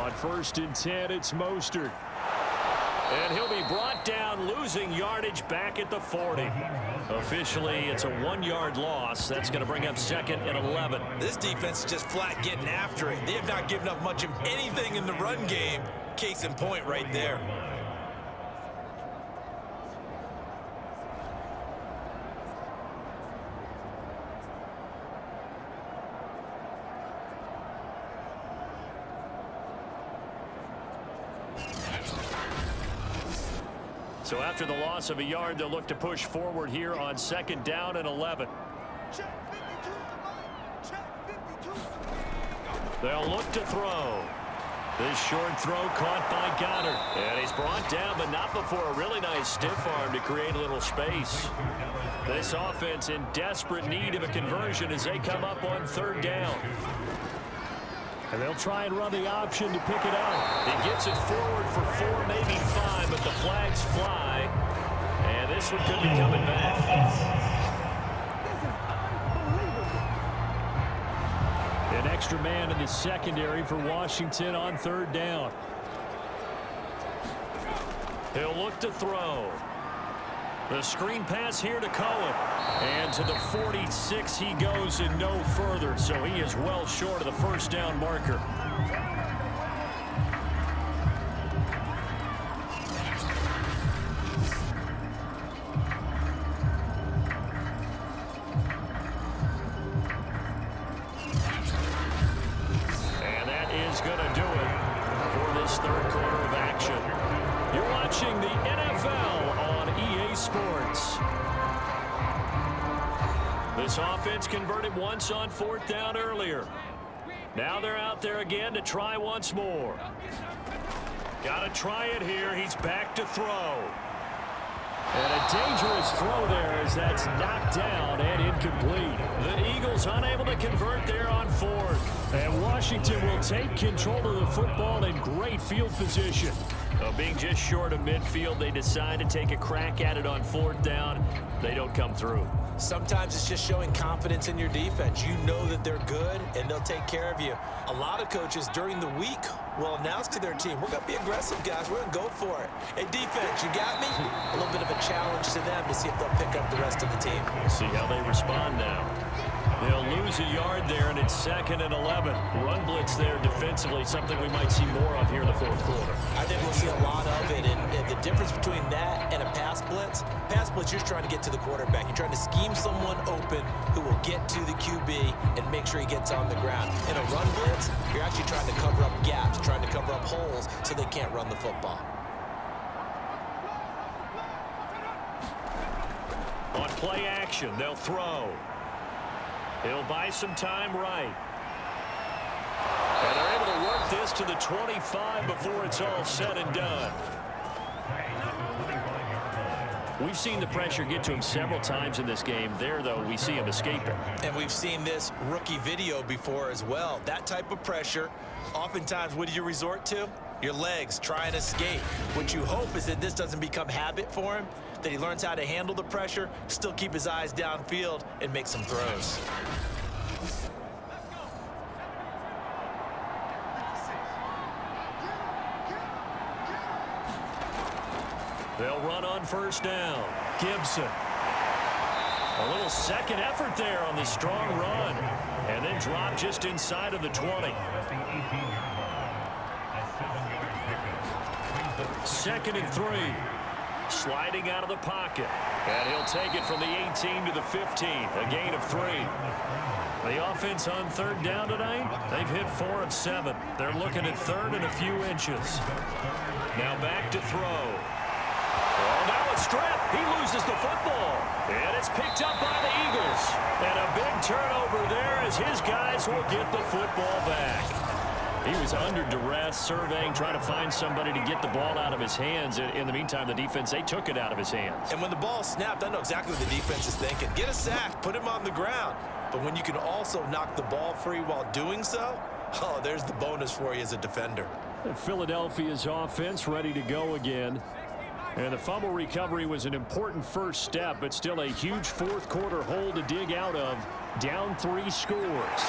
yards. On 1st and 10, it's Mostert. And he'll be brought down, losing yardage back at the 40. Officially, it's a 1-yard loss. That's going to bring up 2nd and 11. This defense is just flat getting after it. They have not given up much of anything in the run game. Case in point right there. So after the loss of a yard, they'll look to push forward here on 2nd down and 11. They'll look to throw. This short throw caught by Goddard. And he's brought down, but not before a really nice stiff arm to create a little space. This offense in desperate need of a conversion as they come up on 3rd down. And they'll try and run the option to pick it up. He gets it forward for 4, maybe 5, but the flags fly. And this one could be coming back. An extra man in the secondary for Washington on 3rd down. He'll look to throw. The screen pass here to Cohen. And to the 46 he goes and no further. So he is well short of the 1st down marker. watching the NFL on EA Sports. This offense converted once on 4th down earlier. Now they're out there again to try once more. Got to try it here. He's back to throw. And a dangerous throw there as that's knocked down and incomplete. The Eagles unable to convert there on 4th. And Washington will take control of the football in great field position. Being just short of midfield, they decide to take a crack at it on 4th down. They don't come through. Sometimes it's just showing confidence in your defense. You know that they're good, and they'll take care of you. A lot of coaches during the week will announce to their team, we're going to be aggressive, guys. We're going to go for it. Hey, defense, you got me? A little bit of a challenge to them to see if they'll pick up the rest of the team. We'll see how they respond now. They'll lose a yard there, and it's 2nd and 11. Run blitz there defensively, something we might see more of here in the 4th quarter. I think we'll see a lot of it, and the difference between that and a pass blitz, you're just trying to get to the quarterback. You're trying to scheme someone open who will get to the QB and make sure he gets on the ground. In a run blitz, you're actually trying to cover up gaps, trying to cover up holes so they can't run the football. On play action, they'll throw. He'll buy some time right. And they're able to work this to the 25 before it's all said and done. We've seen the pressure get to him several times in this game. There, though, we see him escaping. And we've seen this rookie video before as well. That type of pressure, oftentimes, what do you resort to? Your legs, try and escape. What you hope is that this doesn't become habit for him, that he learns how to handle the pressure, still keep his eyes downfield, and make some throws. They'll run on 1st down. Gibson. A little second effort there on the strong run. And then drop just inside of the 20. 2nd and 3. Sliding out of the pocket. And he'll take it from the 18 to the 15. A gain of 3. The offense on 3rd down tonight, they've hit 4 of 7. They're looking at 3rd and a few inches. Now back to throw. Oh, now a strip. He loses the football. And it's picked up by the Eagles. And a big turnover there as his guys will get the football back. He was under duress, surveying, trying to find somebody to get the ball out of his hands. In the meantime, the defense, they took it out of his hands. And when the ball snapped, I know exactly what the defense is thinking. Get a sack, put him on the ground. But when you can also knock the ball free while doing so, oh, there's the bonus for you as a defender. Philadelphia's offense ready to go again. And the fumble recovery was an important first step, but still a huge 4th quarter hole to dig out of. Down 3 scores.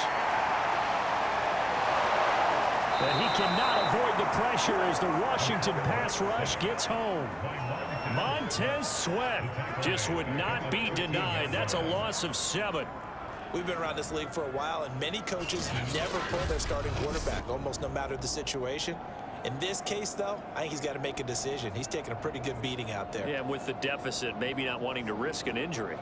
And he cannot avoid the pressure as the Washington pass rush gets home. Montez Sweat just would not be denied. That's a loss of 7. We've been around this league for a while, and many coaches never pull their starting quarterback, almost no matter the situation. In this case, though, I think he's got to make a decision. He's taking a pretty good beating out there. Yeah, with the deficit, maybe not wanting to risk an injury.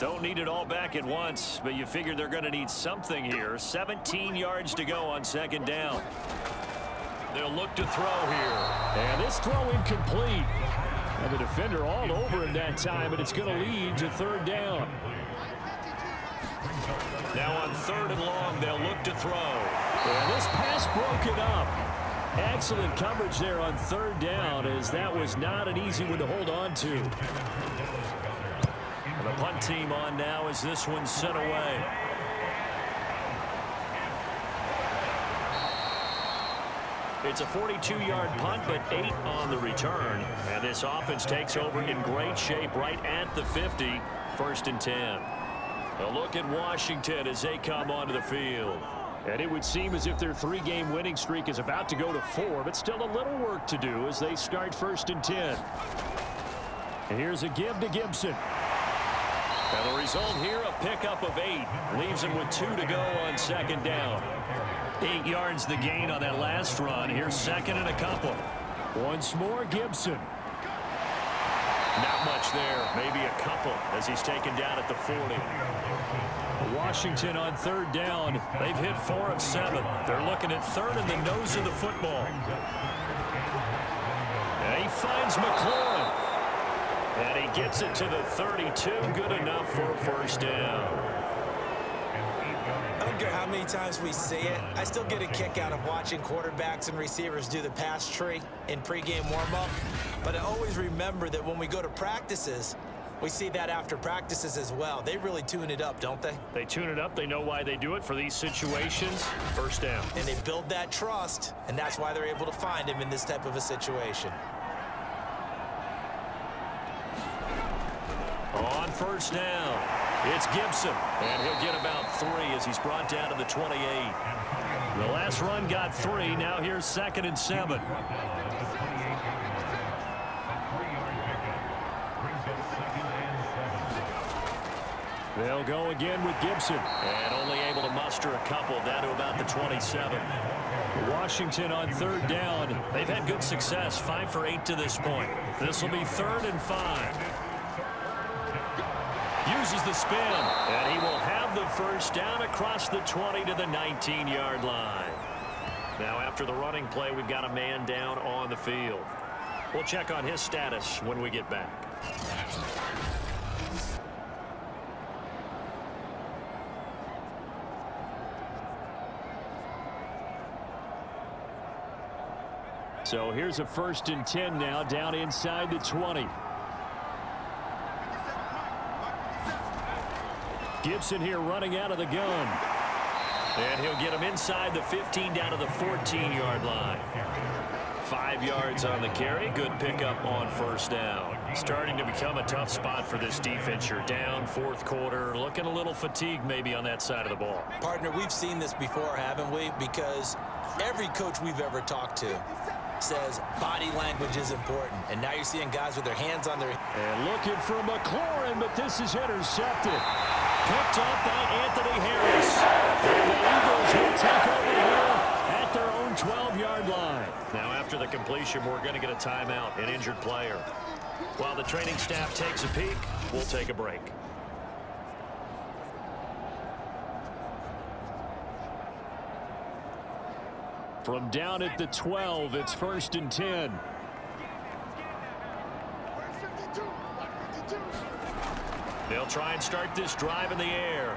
Don't need it all back at once, but you figure they're going to need something here. 17 yards to go on 2nd down. They'll look to throw here. And this throw incomplete. And the defender all over him that time, but it's going to lead to 3rd down. Now on 3rd and long, they'll look to throw. And this pass broken up. Excellent coverage there on 3rd down, as that was not an easy one to hold on to. And the punt team on now as this one's sent away. It's a 42-yard punt, but 8 on the return. And this offense takes over in great shape right at the 50. 1st and 10. A look at Washington as they come onto the field. And it would seem as if their 3-game winning streak is about to go to 4, but still a little work to do as they start 1st and 10. And here's a give to Gibson. And the result here, a pickup of 8. Leaves him with 2 to go on 2nd down. 8 yards the gain on that last run. Here's 2nd and a couple. Once more, Gibson. Not much there. Maybe a couple as he's taken down at the 40. Washington on third down. They've hit 4 of 7. They're looking at third in the nose of the football. And he finds McLaurin. And he gets it to the 32. Good enough for a first down. I don't care how many times we see it. I still get a kick out of watching quarterbacks and receivers do the pass tree in pregame warm-up. But I always remember that when we go to practices, we see that after practices as well. They really tune it up, don't they? They tune it up. They know why they do it for these situations. First down. And they build that trust, and that's why they're able to find him in this type of a situation. On first down, it's Gibson, and he'll get about 3 as he's brought down to the 28. The last run got 3. Now here's 2nd and 7. They'll go again with Gibson. And only able to muster a couple down to about the 27. Washington on third down. They've had good success, 5 for 8 to this point. This will be 3rd and 5. Uses the spin, and he will have the first down across the 20 to the 19-yard line. Now after the running play, we've got a man down on the field. We'll check on his status when we get back. So here's a 1st and 10 now, down inside the 20. Gibson here running out of the gun. And he'll get him inside the 15 down to the 14-yard line. 5 yards on the carry. Good pickup on first down. Starting to become a tough spot for this defense. You're down 4th quarter. Looking a little fatigued maybe on that side of the ball. Partner, we've seen this before, haven't we? Because every coach we've ever talked to says body language is important. And now you're seeing guys with their hands on their... And looking for McLaurin, but this is intercepted. Picked up by Anthony Harris. And the Eagles will take over here at their own 12-yard line. Now after the completion, we're going to get a timeout, an injured player. While the training staff takes a peek, we'll take a break. From down at the 12, it's 1st and 10. They'll try and start this drive in the air.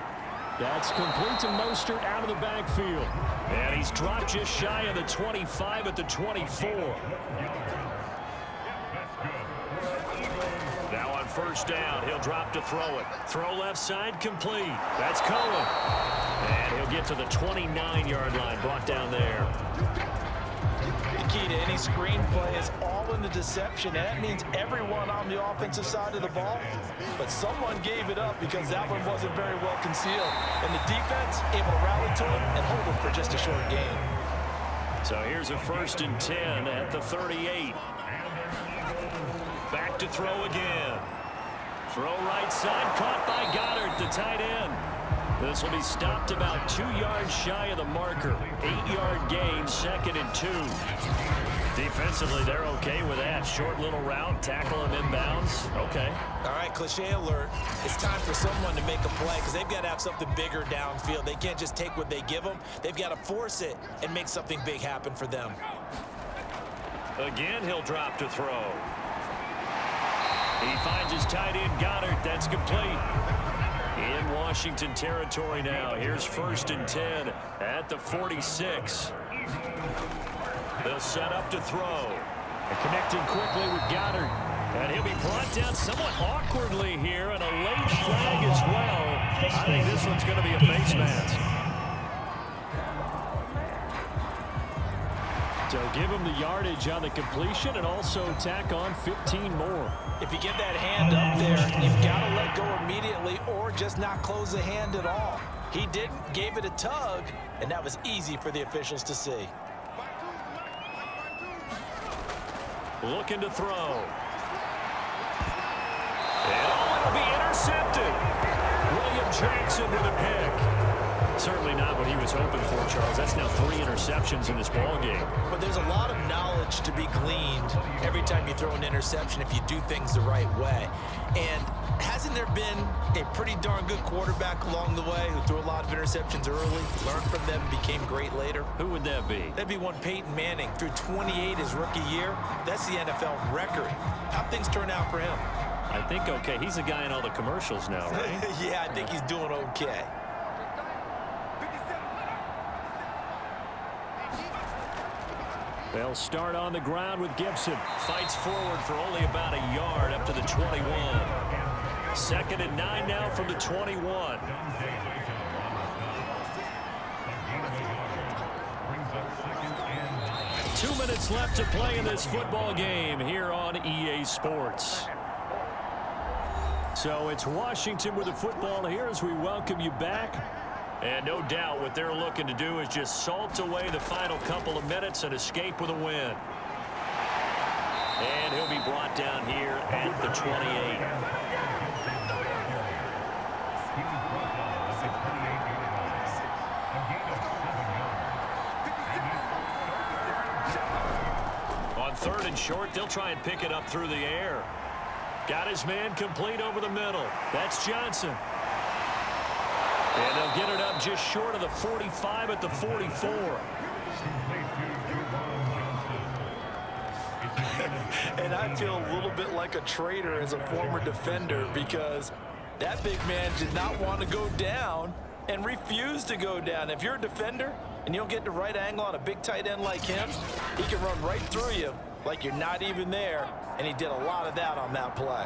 That's complete to Mostert out of the backfield. And he's dropped just shy of the 25 at the 24. Now on first down, he'll drop to throw it. Throw left side, complete. That's Cohen. And he'll get to the 29-yard line, brought down there. The key to any screenplay is all in the deception, and that means everyone on the offensive side of the ball. But someone gave it up because that one wasn't very well concealed. And the defense able to rally to him and hold him for just a short gain. So here's a 1st and 10 at the 38. Back to throw again. Throw right side, caught by Goddard, the tight end. This will be stopped about 2 yards shy of the marker. 8-yard gain, 2nd and 2. Defensively, they're okay with that. Short little route, tackle him inbounds. Okay. All right, cliche alert. It's time for someone to make a play because they've got to have something bigger downfield. They can't just take what they give them. They've got to force it and make something big happen for them. Again, he'll drop to throw. He finds his tight end, Goddard. That's complete. In Washington territory now. Here's 1st and 10 at the 46. They'll set up to throw. And connecting quickly with Goddard. And he'll be brought down somewhat awkwardly here, and a late flag as well. I think this one's going to be a face mask. So give him the yardage on the completion and also tack on 15 more. If you get that hand up there, you've got to let go immediately or just not close the hand at all. He didn't, gave it a tug, and that was easy for the officials to see. Looking to throw. And it'll be intercepted. William Jackson with a pick. Certainly not what he was hoping for, Charles. That's now 3 interceptions in this ball game. But there's a lot of knowledge to be gleaned every time you throw an interception if you do things the right way. And hasn't there been a pretty darn good quarterback along the way who threw a lot of interceptions early, learned from them, became great later? Who would that be? That'd be one Peyton Manning. Threw 28 his rookie year. That's the NFL record. How'd things turn out for him? I think okay. He's a guy in all the commercials now, right? Yeah, I think he's doing okay. They'll start on the ground with Gibson. Fights forward for only about a yard up to the 21. 2nd and 9 now from the 21. 2 minutes left to play in this football game here on EA Sports. So it's Washington with the football here as we welcome you back. And no doubt what they're looking to do is just salt away the final couple of minutes and escape with a win. And he'll be brought down here at the 28. On 3rd and short, they'll try and pick it up through the air. Got his man complete over the middle. That's Johnson. And they'll get it up just short of the 45 at the 44. And I feel a little bit like a traitor as a former defender because that big man did not want to go down and refused to go down. If you're a defender and you don't get the right angle on a big tight end like him, he can run right through you like you're not even there, and he did a lot of that on that play.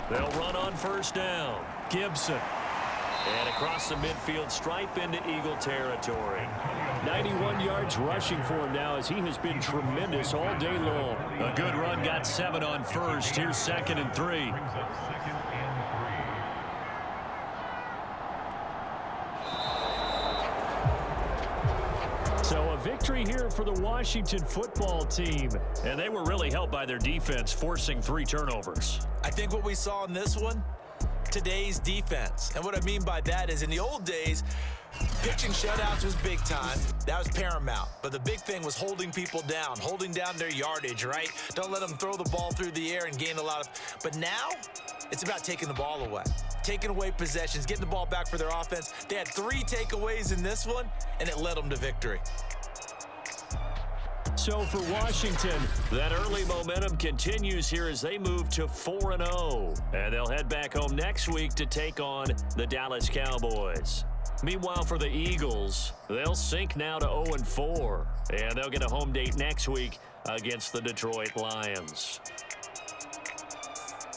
They'll run on 1st down. Gibson. And across the midfield stripe into Eagle territory. 91 yards rushing for him now as he has been tremendous all day long. A good run, got 7 on 1st. Here's 2nd and 3. So a victory here for the Washington football team. And they were really helped by their defense, forcing 3 turnovers. I think what we saw in this one, today's defense. And what I mean by that is in the old days, pitching shutouts was big time. That was paramount. But the big thing was holding people down, holding down their yardage, right? Don't let them throw the ball through the air and gain a lot of... But now, it's about taking the ball away. Taking away possessions, getting the ball back for their offense. They had 3 takeaways in this one, and it led them to victory. So for Washington, that early momentum continues here as they move to 4-0. And they'll head back home next week to take on the Dallas Cowboys. Meanwhile, for the Eagles, they'll sink now to 0-4. And they'll get a home date next week against the Detroit Lions.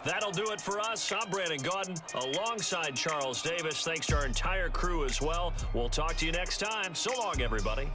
That'll do it for us. I'm Brandon Gaudin alongside Charles Davis. Thanks to our entire crew as well. We'll talk to you next time. So long, everybody.